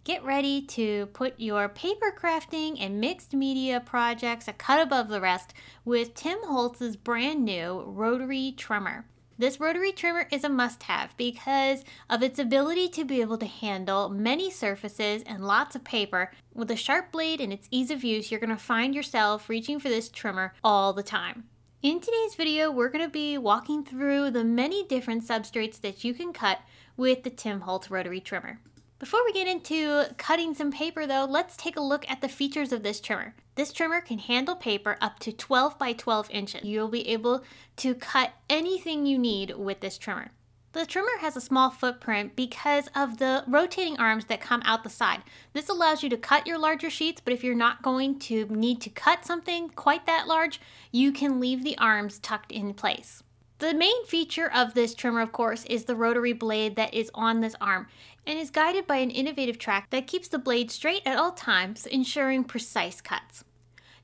Get ready to put your paper crafting and mixed media projects a cut above the rest with Tim Holtz's brand new rotary trimmer. This rotary trimmer is a must-have because of its ability to be able to handle many surfaces and lots of paper. With a sharp blade and its ease of use, you're going to find yourself reaching for this trimmer all the time. In today's video, we're going to be walking through the many different substrates that you can cut with the Tim Holtz rotary trimmer. Before we get into cutting some paper though, let's take a look at the features of this trimmer. This trimmer can handle paper up to 12 by 12 inches. You'll be able to cut anything you need with this trimmer. The trimmer has a small footprint because of the rotating arms that come out the side. This allows you to cut your larger sheets, but if you're not going to need to cut something quite that large, you can leave the arms tucked in place. The main feature of this trimmer, of course, is the rotary blade that is on this arm and is guided by an innovative track that keeps the blade straight at all times, ensuring precise cuts.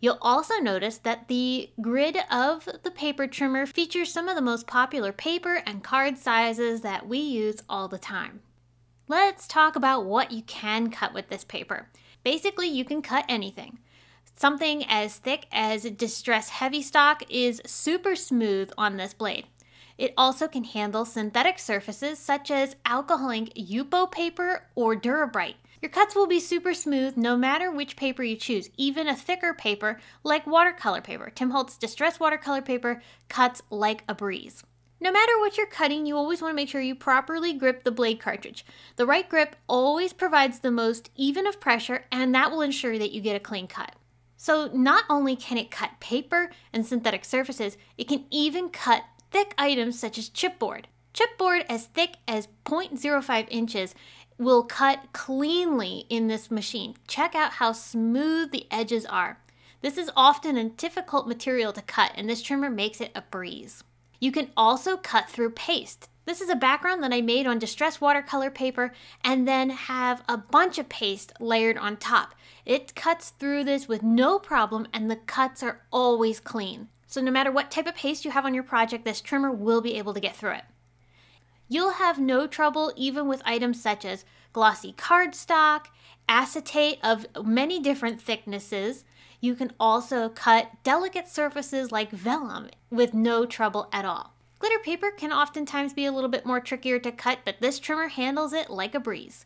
You'll also notice that the grid of the paper trimmer features some of the most popular paper and card sizes that we use all the time. Let's talk about what you can cut with this paper. Basically, you can cut anything. Something as thick as Distress HEAVYSTOCK is super smooth on this blade. It also can handle synthetic surfaces such as alcohol ink YUPO paper or DURA. Your cuts will be super smooth no matter which paper you choose, even a thicker paper like watercolor paper. Tim Holtz Distress watercolor paper cuts like a breeze. No matter what you're cutting, you always want to make sure you properly grip the blade cartridge. The right grip always provides the most even of pressure, and that will ensure that you get a clean cut. So not only can it cut paper and synthetic surfaces, it can even cut thick items such as chipboard. Chipboard as thick as 0.05 inches will cut cleanly in this machine. Check out how smooth the edges are. This is often a difficult material to cut, and this trimmer makes it a breeze. You can also cut through paste. This is a background that I made on distressed watercolor paper and then have a bunch of paste layered on top. It cuts through this with no problem, and the cuts are always clean. So no matter what type of paste you have on your project, this trimmer will be able to get through it. You'll have no trouble even with items such as glossy cardstock, acetate of many different thicknesses. You can also cut delicate surfaces like vellum with no trouble at all. Glitter paper can oftentimes be a little bit more trickier to cut, but this trimmer handles it like a breeze.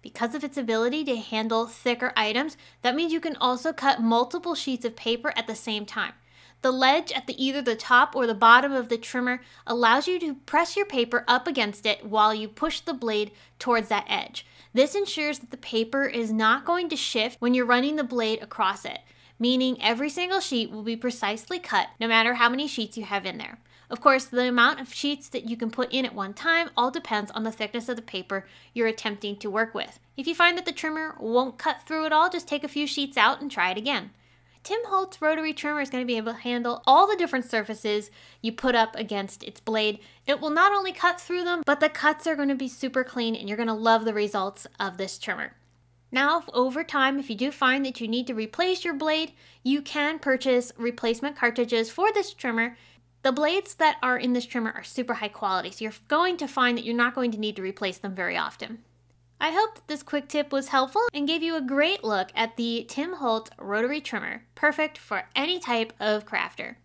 Because of its ability to handle thicker items, that means you can also cut multiple sheets of paper at the same time. The ledge at either the top or the bottom of the trimmer allows you to press your paper up against it while you push the blade towards that edge. This ensures that the paper is not going to shift when you're running the blade across it, meaning every single sheet will be precisely cut no matter how many sheets you have in there. Of course, the amount of sheets that you can put in at one time all depends on the thickness of the paper you're attempting to work with. If you find that the trimmer won't cut through it all, just take a few sheets out and try it again. Tim Holtz rotary trimmer is going to be able to handle all the different surfaces you put up against its blade. It will not only cut through them, but the cuts are going to be super clean, and you're going to love the results of this trimmer. Now, over time, if you do find that you need to replace your blade, you can purchase replacement cartridges for this trimmer. The blades that are in this trimmer are super high quality, so you're going to find that you're not going to need to replace them very often. I hope that this quick tip was helpful and gave you a great look at the Tim Holtz rotary trimmer, perfect for any type of crafter.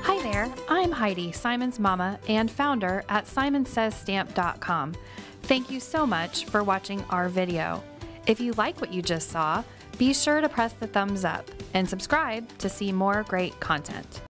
Hi there, I'm Heidi, Simon's mama and founder at simonsaysstamp.com. Thank you so much for watching our video. If you like what you just saw, be sure to press the thumbs up and subscribe to see more great content.